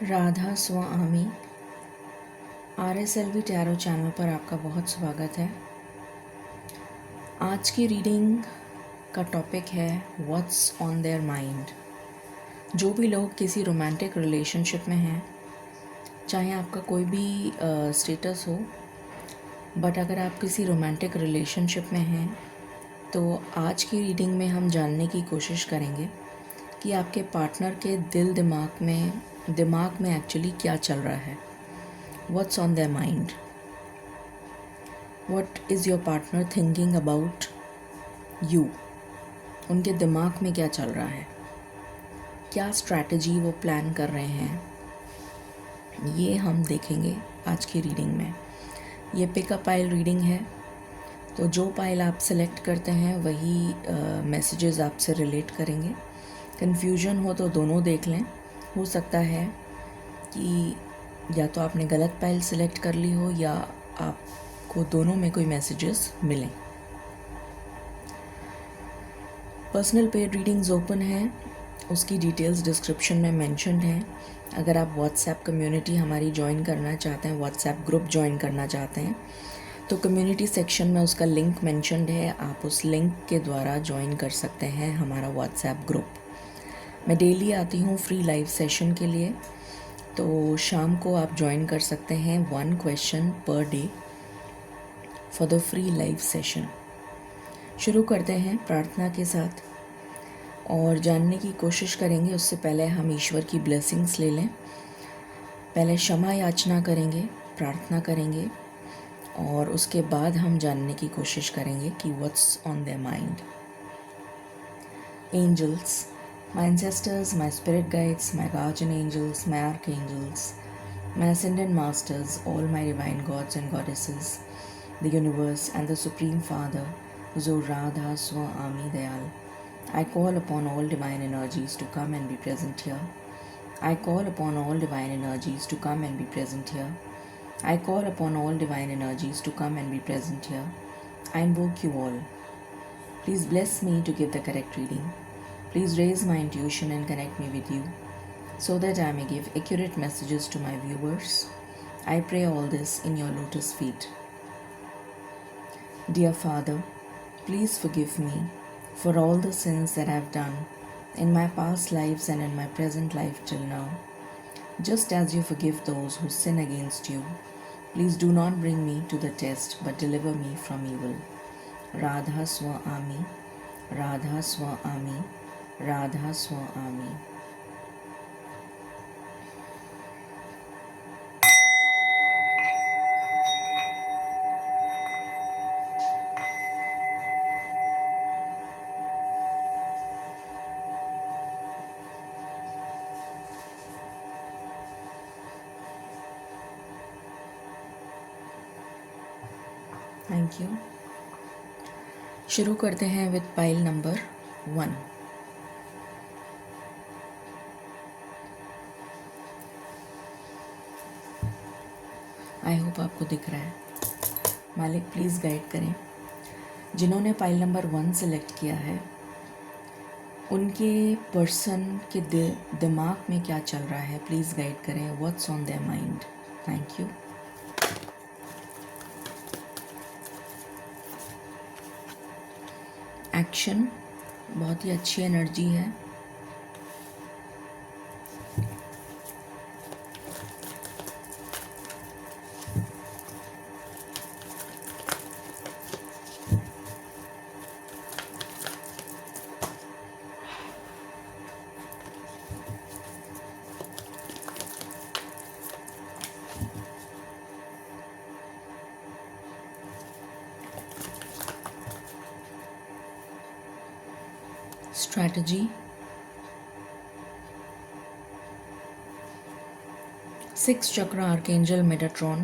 राधा स्वामी RSLV tarot channel पर आपका बहुत स्वागत है। आज की रीडिंग का टॉपिक है व्हाट्स ऑन देयर माइंड। जो भी लोग किसी रोमांटिक रिलेशनशिप में हैं, चाहे आपका कोई भी स्टेटस हो, बट अगर आप किसी रोमांटिक रिलेशनशिप में हैं तो आज की रीडिंग में हम जानने की कोशिश करेंगे कि आपके पार्टनर के दिमाग में एक्चुअली क्या चल रहा है। What's on their mind? What is your partner thinking about you? उनके दिमाग में क्या चल रहा है, क्या स्ट्रैटेजी वो प्लान कर रहे हैं, ये हम देखेंगे आज की रीडिंग में। ये पिकअप पाइल रीडिंग है, तो जो पाइल आप सेलेक्ट करते हैं वही मैसेजेस आपसे रिलेट करेंगे। कन्फ्यूजन हो तो दोनों देख लें। हो सकता है कि या तो आपने गलत पाइल सेलेक्ट कर ली हो या आपको दोनों में कोई मैसेजेस मिलें। पर्सनल पेड रीडिंग्स ओपन हैं, उसकी डिटेल्स डिस्क्रिप्शन में मेंशन्ड हैं। अगर आप व्हाट्सएप कम्युनिटी हमारी ज्वाइन करना चाहते हैं, व्हाट्सएप ग्रुप ज्वाइन करना चाहते हैं, तो कम्युनिटी सेक्शन में उसका लिंक मेंशन्ड है। आप उस लिंक के द्वारा ज्वाइन कर सकते हैं हमारा व्हाट्सएप ग्रुप। मैं डेली आती हूँ फ्री लाइव सेशन के लिए, तो शाम को आप ज्वाइन कर सकते हैं 1 question per day for the free live session. शुरू करते हैं प्रार्थना के साथ और जानने की कोशिश करेंगे। उससे पहले हम ईश्वर की ब्लेसिंग्स ले लें। पहले क्षमा याचना करेंगे, प्रार्थना करेंगे और उसके बाद हम जानने की कोशिश करेंगे कि what's on their mind. Angels, my ancestors, my spirit guides, my guardian angels, my archangels, my ascended masters, all my divine gods and goddesses, the universe and the Supreme Father, Zo Radha Swami Dayal. I call upon all divine energies to come and be present here. I call upon all divine energies to come and be present here. I call upon all divine energies to come and be present here. I invoke you all. Please bless me to give the correct reading. Please raise my intuition and connect me with you so that I may give accurate messages to my viewers. I pray all this in your lotus feet. Dear Father, please forgive me for all the sins that I have done in my past lives and in my present life till now. Just as you forgive those who sin against you, please do not bring me to the test but deliver me from evil. Radha Swami, Radha Swami, Radha Swami. Thank you. शुरू करते हैं with pile number 1। I hope आपको दिख रहा है। मालिक please guide करें। जिन्होंने पाइल नंबर 1 सेलेक्ट किया है, उनके पर्सन के दिमाग में क्या चल रहा है, प्लीज़ गाइड करें। What's on their mind. Thank you. Action, बहुत ही अच्छी एनर्जी है। Strategy, 6th chakra archangel Metatron,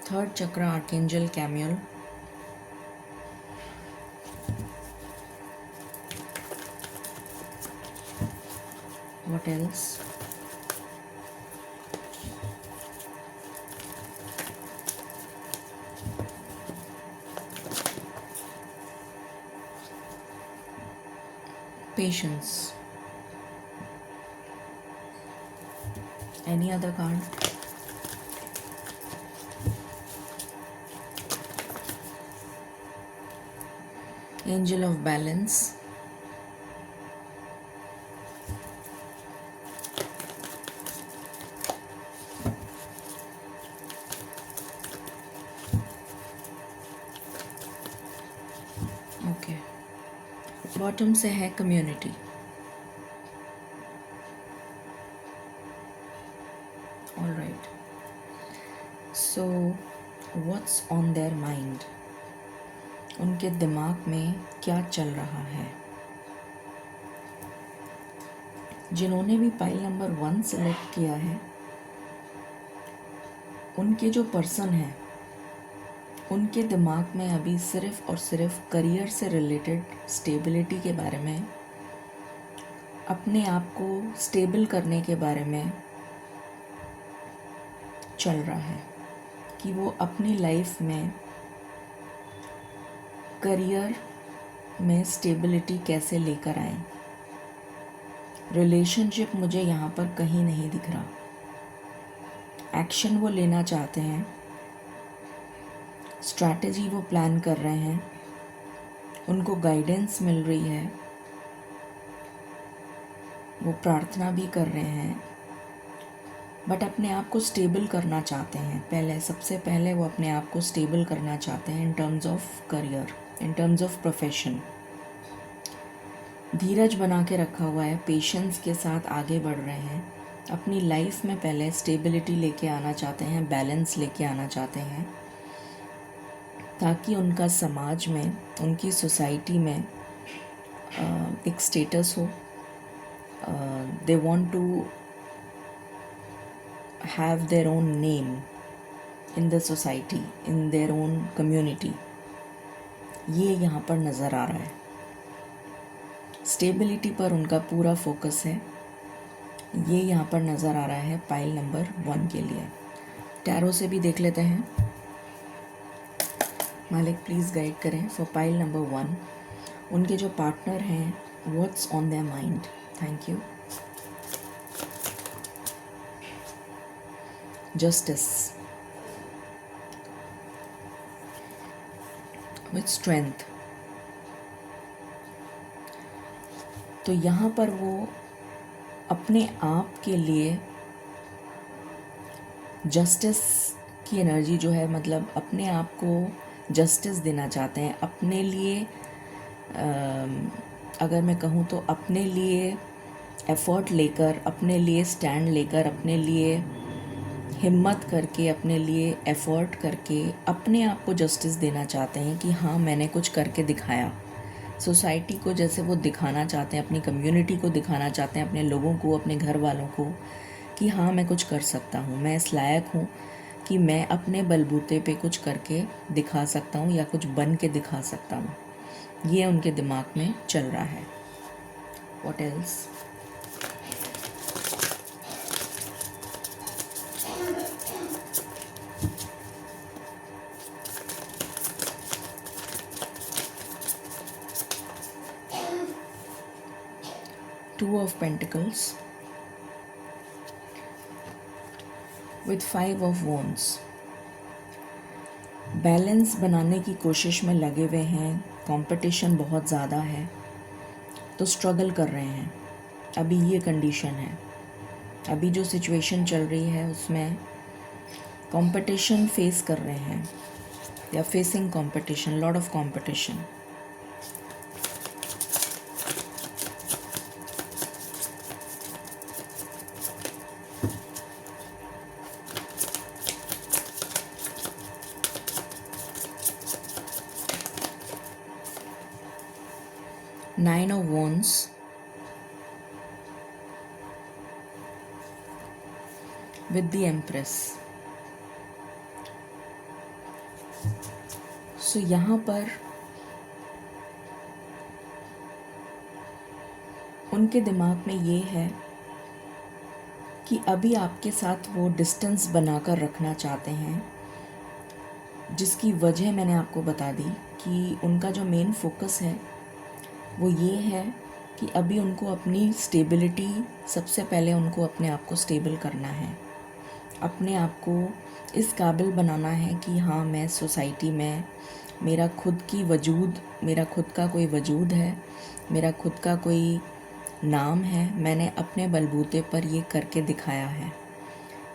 3rd chakra archangel Camiel, what else? Patience. Any other card? Angel of Balance. Okay, bottom से है community. All right, so what's on their mind. उनके दिमाग में क्या चल रहा है. जिन्होंने भी पाइल नंबर 1 सेलेक्ट किया है, उनके जो पर्सन है उनके दिमाग में अभी सिर्फ और सिर्फ करियर से रिलेटेड स्टेबिलिटी के बारे में, अपने आप को स्टेबल करने के बारे में चल रहा है कि वो अपनी लाइफ में करियर में स्टेबिलिटी कैसे लेकर आए. रिलेशनशिप मुझे यहाँ पर कहीं नहीं दिख रहा. एक्शन वो लेना चाहते हैं, स्ट्रैटेजी वो प्लान कर रहे हैं, उनको गाइडेंस मिल रही है, वो प्रार्थना भी कर रहे हैं, बट अपने आप को स्टेबल करना चाहते हैं. सबसे पहले वो अपने आप को स्टेबल करना चाहते हैं in terms of career, in terms of profession. धीरज बना के रखा हुआ है, पेशेंस के साथ आगे बढ़ रहे हैं. अपनी लाइफ में पहले स्टेबिलिटी लेके आना चाहते हैं, बैलेंस लेके आना चाहते हैं, ताकि उनका समाज में, उनकी सोसाइटी में एक स्टेटस हो. They want to have their own name in the society, in their own community. ये यहाँ पर नज़र आ रहा है. स्टेबिलिटी पर उनका पूरा फोकस है, ये यहाँ पर नज़र आ रहा है पाइल नंबर 1 के लिए. टैरो से भी देख लेते हैं. मालिक प्लीज़ गाइड करें फॉर पाइल नंबर 1. उनके जो पार्टनर हैं, what's on their mind. Thank you. Justice with strength. तो यहाँ पर वो अपने आप के लिए जस्टिस की एनर्जी जो है, मतलब अपने आप को जस्टिस देना चाहते हैं. अपने लिए अगर मैं कहूँ तो अपने लिए एफ़र्ट लेकर, अपने लिए स्टैंड लेकर, अपने लिए हिम्मत करके, अपने लिए एफ़र्ट करके अपने आप को जस्टिस देना चाहते हैं कि हाँ मैंने कुछ करके दिखाया. सोसाइटी को जैसे वो दिखाना चाहते हैं, अपनी कम्युनिटी को दिखाना चाहते हैं, अपने लोगों को, अपने घर वालों को कि हाँ मैं कुछ कर सकता हूँ, मैं इस लायक हूँ कि मैं अपने बलबूते पे कुछ करके दिखा सकता हूँ या कुछ बन के दिखा सकता हूँ. ये उनके दिमाग में चल रहा है. What else. Two of Pentacles with 5 of Wands. Balance बनाने की कोशिश में लगे हुए हैं. कंपटीशन बहुत ज़्यादा है तो स्ट्रगल कर रहे हैं. अभी ये कंडीशन है, अभी जो सिचुएशन चल रही है उसमें कंपटीशन फेस कर रहे हैं या facing competition, lot of competition. Nine of Wands with the Empress. So यहाँ पर उनके दिमाग में ये है कि अभी आपके साथ वो डिस्टेंस बनाकर रखना चाहते हैं, जिसकी वजह मैंने आपको बता दी कि उनका जो मेन फोकस है वो ये है कि अभी उनको अपनी स्टेबिलिटी, सबसे पहले उनको अपने आप को स्टेबल करना है, अपने आप को इस काबिल बनाना है कि हाँ, मैं सोसाइटी में मेरा खुद का कोई वजूद है, मेरा खुद का कोई नाम है, मैंने अपने बलबूते पर ये करके दिखाया है।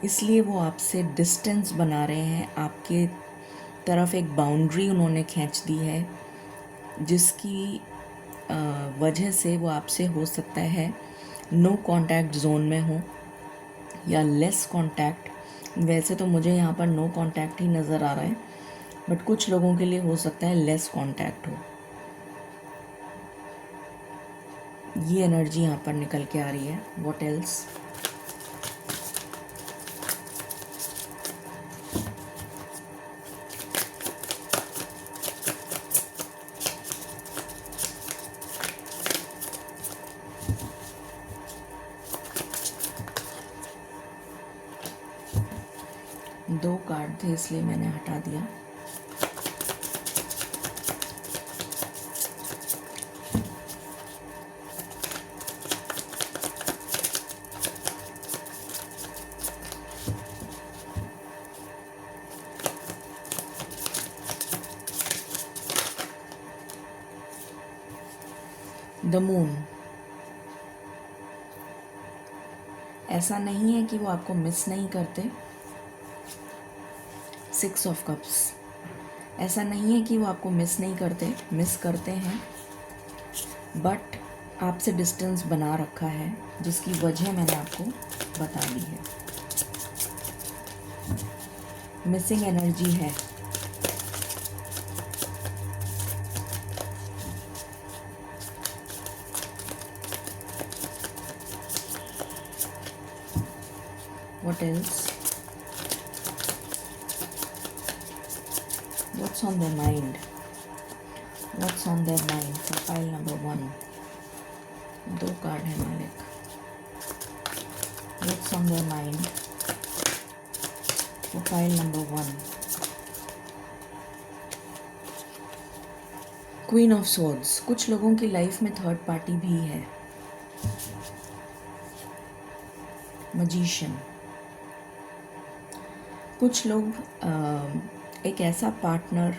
इसलिए वो आपसे डिस्टेंस बना रहे हैं, आपके तरफ एक बाउंड्री उन्होंने खींच दी है, जिसकी वजह से वो आपसे हो सकता है नो कांटेक्ट जोन में हो या लेस कांटेक्ट। वैसे तो मुझे यहाँ पर नो कांटेक्ट ही नज़र आ रहा है, बट कुछ लोगों के लिए हो सकता है लेस कांटेक्ट हो। ये एनर्जी यहाँ पर निकल के आ रही है। What else? दो कार्ड थे इसलिए मैंने हटा दिया। The moon. ऐसा नहीं है कि वो आपको मिस नहीं करते। 6 ऑफ कप्स। ऐसा नहीं है कि वो आपको मिस नहीं करते, मिस करते हैं, बट आपसे डिस्टेंस बना रखा है, जिसकी वजह मैंने आपको बता दी है। मिसिंग एनर्जी है। What else? What's on their mind? What's on their mind for pile number 1? 2 card है मालिक। What's on their mind for pile number 1? Queen of Swords। कुछ लोगों की लाइफ में थर्ड पार्टी भी है। Magician। कुछ लोग एक ऐसा पार्टनर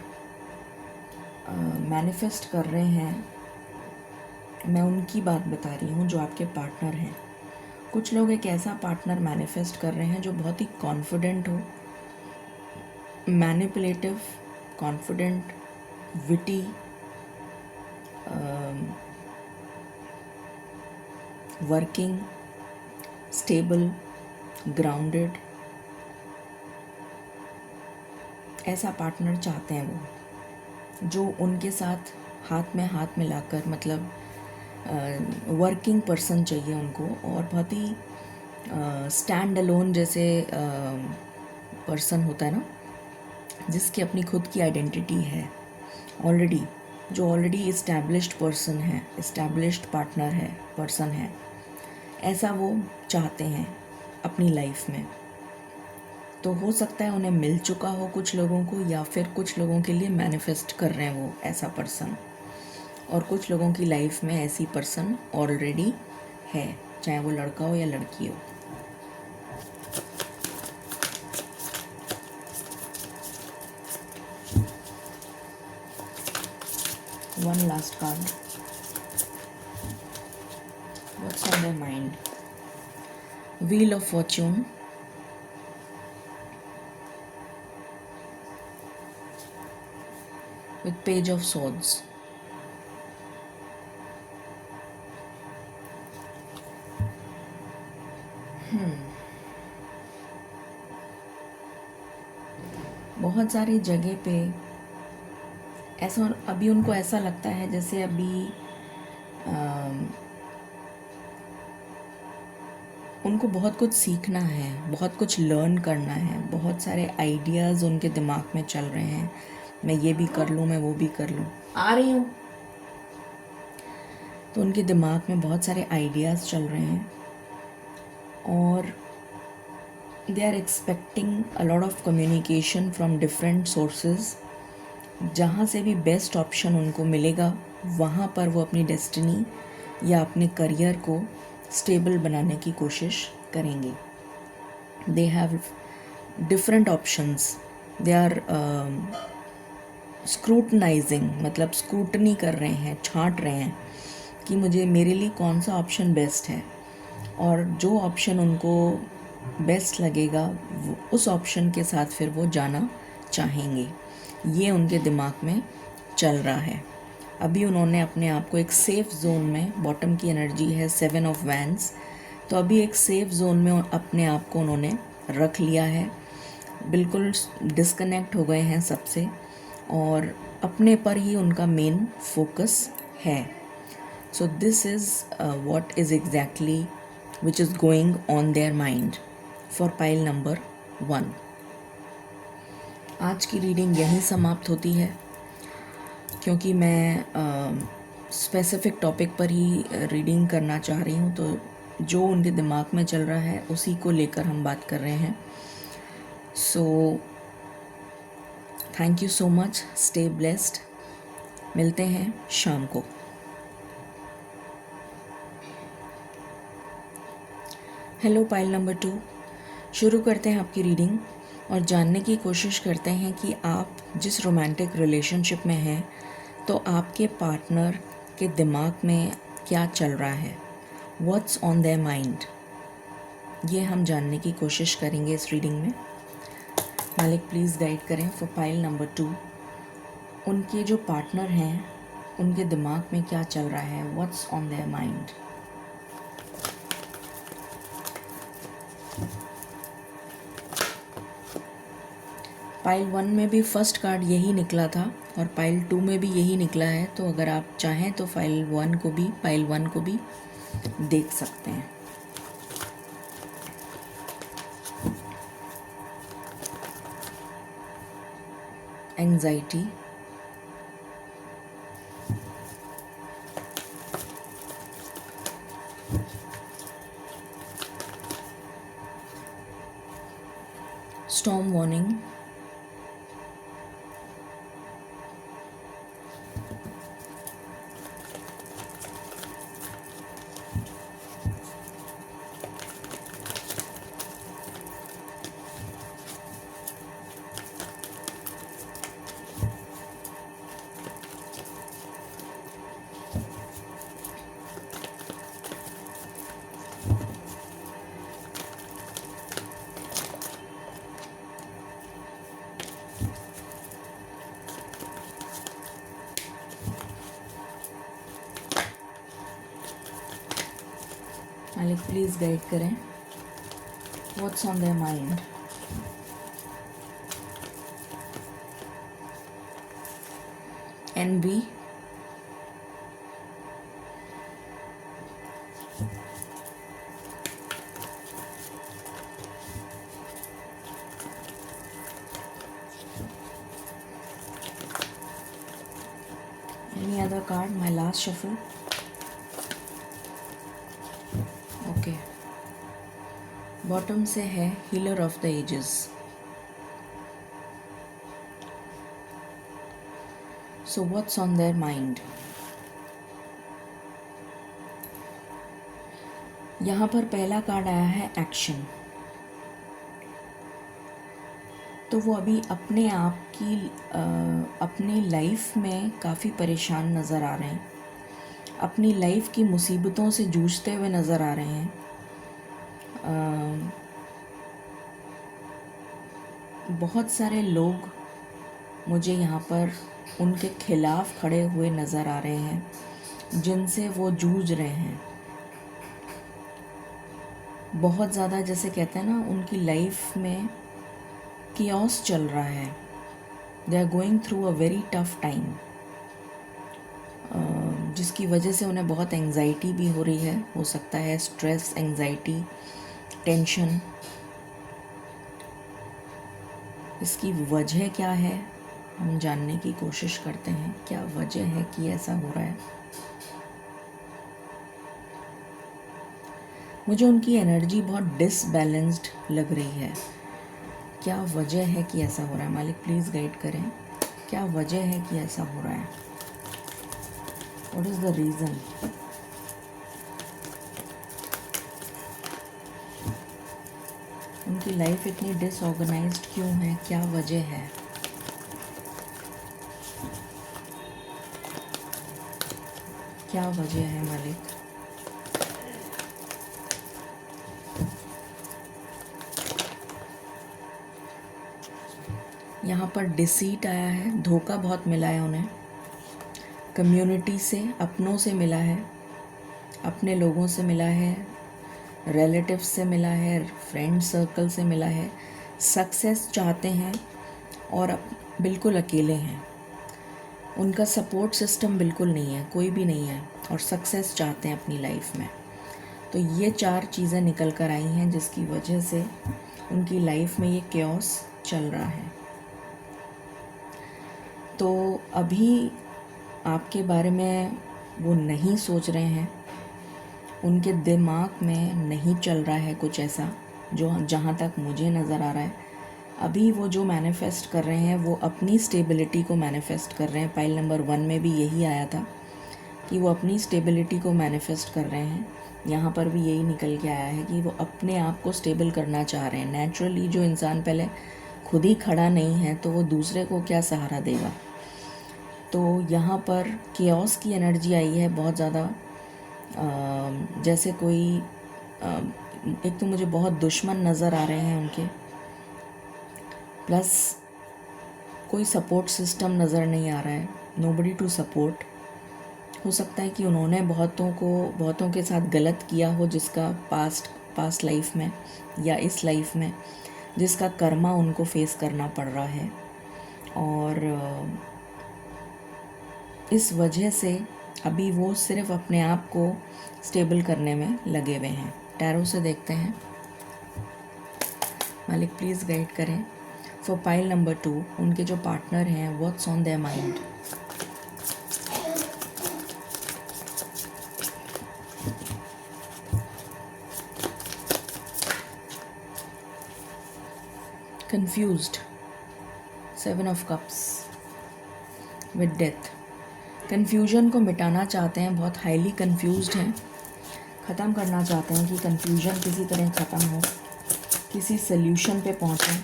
मैनिफेस्ट कर रहे हैं, मैं उनकी बात बता रही हूँ जो आपके पार्टनर हैं। कुछ लोग एक ऐसा पार्टनर मैनिफेस्ट कर रहे हैं जो बहुत ही कॉन्फिडेंट हो, manipulative, confident, witty, working, stable, grounded, ऐसा पार्टनर चाहते हैं वो, जो उनके साथ हाथ मिलाकर, मतलब वर्किंग पर्सन चाहिए उनको, और बहुत ही स्टैंड अलोन जैसे पर्सन होता है ना, जिसकी अपनी खुद की आइडेंटिटी है ऑलरेडी, जो ऑलरेडी इस्टेब्लिश्ड पर्सन है, इस्टेब्लिश्ड पार्टनर है, पर्सन है, ऐसा वो चाहते हैं अपनी लाइफ में। तो हो सकता है उन्हें मिल चुका हो कुछ लोगों को, या फिर कुछ लोगों के लिए मैनिफेस्ट कर रहे हैं वो ऐसा पर्सन, और कुछ लोगों की लाइफ में ऐसी पर्सन ऑलरेडी है, चाहे वो लड़का हो या लड़की हो। One last card. What's on their mind? Wheel of Fortune. with page of swords। बहुत सारी जगह पे ऐसा, अभी उनको ऐसा लगता है जैसे अभी उनको बहुत कुछ सीखना है, बहुत कुछ लर्न करना है, बहुत सारे आइडियाज़ उनके दिमाग में चल रहे हैं, मैं ये भी कर लूँ, मैं वो भी कर लूँ, आ रही हूँ। तो उनके दिमाग में बहुत सारे आइडियाज़ चल रहे हैं, और they are expecting a lot of communication from different sources. जहाँ से भी बेस्ट ऑप्शन उनको मिलेगा, वहाँ पर वो अपनी डेस्टिनी या अपने करियर को स्टेबल बनाने की कोशिश करेंगे। They have different options. They are scrutinising, मतलब स्क्रूटनी कर रहे हैं, छांट रहे हैं कि मुझे मेरे लिए कौन सा ऑप्शन बेस्ट है, और जो ऑप्शन उनको बेस्ट लगेगा उस ऑप्शन के साथ फिर वो जाना चाहेंगे। ये उनके दिमाग में चल रहा है। अभी उन्होंने अपने आप को एक सेफ जोन में, बॉटम की एनर्जी है 7 ऑफ वैंड्स, तो अभी एक सेफ जोन में अपने आप को उन्होंने रख लिया है। बिल्कुल डिस्कनेक्ट हो गए हैं सबसे, और अपने पर ही उनका मेन फोकस है। So this is what is exactly which is going on their mind for pile number 1। आज की रीडिंग यहीं समाप्त होती है, क्योंकि मैं स्पेसिफिक टॉपिक पर ही रीडिंग करना चाह रही हूँ, तो जो उनके दिमाग में चल रहा है उसी को लेकर हम बात कर रहे हैं। So thank you so much, stay blessed. मिलते हैं शाम को। हेलो पाइल नंबर 2, शुरू करते हैं आपकी रीडिंग और जानने की कोशिश करते हैं कि आप जिस रोमांटिक रिलेशनशिप में हैं तो आपके पार्टनर के दिमाग में क्या चल रहा है, व्हाट्स ऑन देयर माइंड, ये हम जानने की कोशिश करेंगे इस रीडिंग में। मालिक प्लीज़ गाइड करें फॉर पाइल नंबर 2। उनके जो पार्टनर हैं उनके दिमाग में क्या चल रहा है, what's on their mind. Pile 1 में भी फर्स्ट कार्ड यही निकला था और पाइल 2 में भी यही निकला है, तो अगर आप चाहें तो पाइल 1 को भी देख सकते हैं। एंजाइटी, स्टॉर्म वार्निंग, मालिक प्लीज़ गाइड करें what's on their mind. Envy, any other card, my last shuffle. Okay, bottom से है healer of the ages. So what's on their mind. यहाँ पर पहला कार्ड आया है एक्शन, तो वो अभी अपने आप की अपनी लाइफ में काफ़ी परेशान नज़र आ रहे हैं, अपनी लाइफ की मुसीबतों से जूझते हुए नज़र आ रहे हैं। बहुत सारे लोग मुझे यहाँ पर उनके खिलाफ खड़े हुए नज़र आ रहे हैं जिनसे वो जूझ रहे हैं। बहुत ज़्यादा, जैसे कहते हैं ना, उनकी लाइफ में कियोस चल रहा है। They are going through a very tough time, जिसकी वजह से उन्हें बहुत एंजाइटी भी हो रही है। हो सकता है स्ट्रेस, एंजाइटी, टेंशन। इसकी वजह क्या है हम जानने की कोशिश करते हैं। क्या वजह है कि ऐसा हो रहा है। मुझे उनकी एनर्जी बहुत डिसबैलेंस्ड लग रही है। क्या वजह है कि ऐसा हो रहा है। मालिक प्लीज़ गाइड करें, क्या वजह है कि ऐसा हो रहा है। What is the reason. उनकी लाइफ इतनी डिसऑर्गेनाइज्ड क्यों है, क्या वजह है? क्या वजह है मालिक? यहाँ पर डिसीट आया है, धोखा बहुत मिला है उन्हें, कम्युनिटी से, अपनों से मिला है, अपने लोगों से मिला है, रिलेटिव्स से मिला है, फ्रेंड सर्कल से मिला है। सक्सेस चाहते हैं और बिल्कुल अकेले हैं, उनका सपोर्ट सिस्टम बिल्कुल नहीं है, कोई भी नहीं है, और सक्सेस चाहते हैं अपनी लाइफ में। तो ये 4 चीज़ें निकल कर आई हैं जिसकी वजह से उनकी लाइफ में ये कैओस चल रहा है। तो अभी आपके बारे में वो नहीं सोच रहे हैं, उनके दिमाग में नहीं चल रहा है कुछ ऐसा, जो जहाँ तक मुझे नज़र आ रहा है। अभी वो जो मैनिफेस्ट कर रहे हैं वो अपनी स्टेबिलिटी को मैनिफेस्ट कर रहे हैं। पाइल नंबर 1 में भी यही आया था कि वो अपनी स्टेबिलिटी को मैनिफेस्ट कर रहे हैं। यहाँ पर भी यही निकल के आया है कि वो अपने आप को स्टेबल करना चाह रहे हैं। नेचुरली जो इंसान पहले खुद ही खड़ा नहीं है तो वो दूसरे को क्या सहारा देगा। तो यहाँ पर केओस की एनर्जी आई है बहुत ज़्यादा, जैसे कोई एक तो मुझे बहुत दुश्मन नज़र आ रहे हैं उनके, प्लस कोई सपोर्ट सिस्टम नज़र नहीं आ रहा है, नोबडी टू सपोर्ट। हो सकता है कि उन्होंने बहुतों के साथ गलत किया हो, जिसका पास्ट लाइफ में या इस लाइफ में जिसका कर्मा उनको फेस करना पड़ रहा है, और इस वजह से अभी वो सिर्फ अपने आप को स्टेबल करने में लगे हुए हैं। टैरो से देखते हैं, मालिक प्लीज़ गाइड करें फॉर पाइल नंबर 2, उनके जो पार्टनर हैं, what's on their mind. Confused, 7 of cups with death. Confusion को मिटाना चाहते हैं, बहुत हाईली कंफ्यूज्ड हैं, ख़त्म करना चाहते हैं कि कन्फ्यूजन किसी तरह ख़त्म हो, किसी सल्यूशन पे पहुँचें।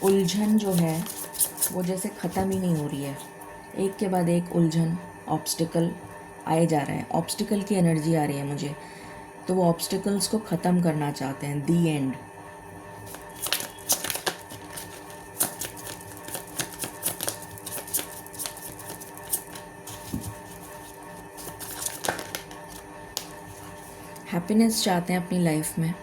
उलझन जो है वो जैसे ख़त्म ही नहीं हो रही है, एक के बाद एक उलझन, ऑब्स्टिकल आए जा रहे हैं, ऑब्स्टिकल की एनर्जी आ रही है मुझे। तो वो ऑब्स्टिकल्स को ख़त्म करना चाहते हैं, दी एंड। हैप्पीनेस चाहते हैं अपनी लाइफ में,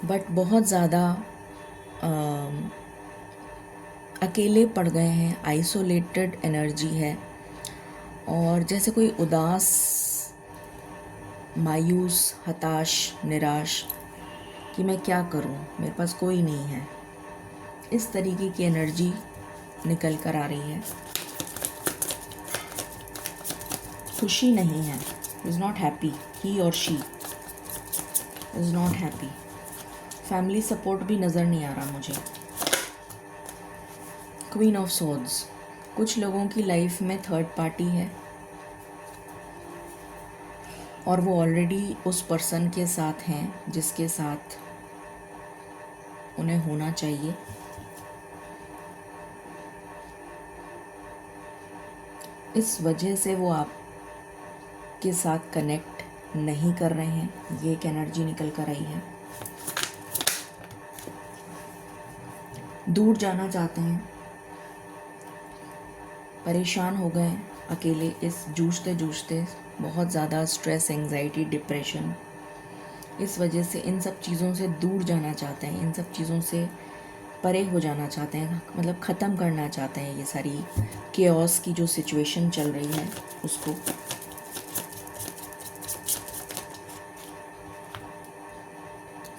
बट बहुत ज़्यादा अकेले पड़ गए हैं, आइसोलेटेड एनर्जी है, और जैसे कोई उदास, मायूस, हताश, निराश कि मैं क्या करूं, मेरे पास कोई नहीं है, इस तरीके की एनर्जी निकल कर आ रही है। खुशी नहीं है, इज़ नॉट हैप्पी, ही और she is not happy. Family support भी नज़र नहीं आ रहा मुझे। क्वीन ऑफ सोर्ड्स, कुछ लोगों की लाइफ में थर्ड पार्टी है और वो ऑलरेडी उस पर्सन के साथ हैं जिसके साथ उन्हें होना चाहिए। इस वजह से वो आपके साथ कनेक्ट नहीं कर रहे हैं, ये एक एनर्जी निकल कर आई है। दूर जाना चाहते हैं, परेशान हो गए अकेले, इस जूझते जूझते बहुत ज़्यादा स्ट्रेस, एंजाइटी, डिप्रेशन, इस वजह से इन सब चीज़ों से दूर जाना चाहते हैं, इन सब चीज़ों से परे हो जाना चाहते हैं, मतलब ख़त्म करना चाहते हैं ये सारी केओस की जो सिचुएशन चल रही है उसको।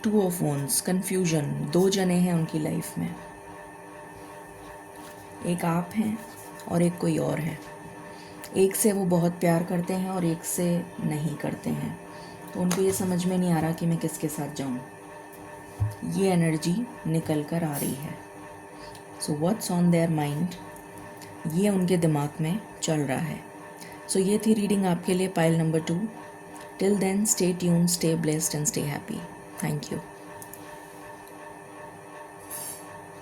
टू ऑफ वॉन्ड्स, कन्फ्यूजन, 2 जने हैं उनकी लाइफ में, एक आप हैं और एक कोई और है। एक से वो बहुत प्यार करते हैं और एक से नहीं करते हैं, तो उनको ये समझ में नहीं आ रहा कि मैं किसके साथ जाऊं। ये एनर्जी निकल कर आ रही है। सो व्हाट्स ऑन देयर माइंड, ये उनके दिमाग में चल रहा है. सो ये थी रीडिंग आपके लिए, pile number 2. Till then, stay tune, stay blessed and stay happy. Thank you.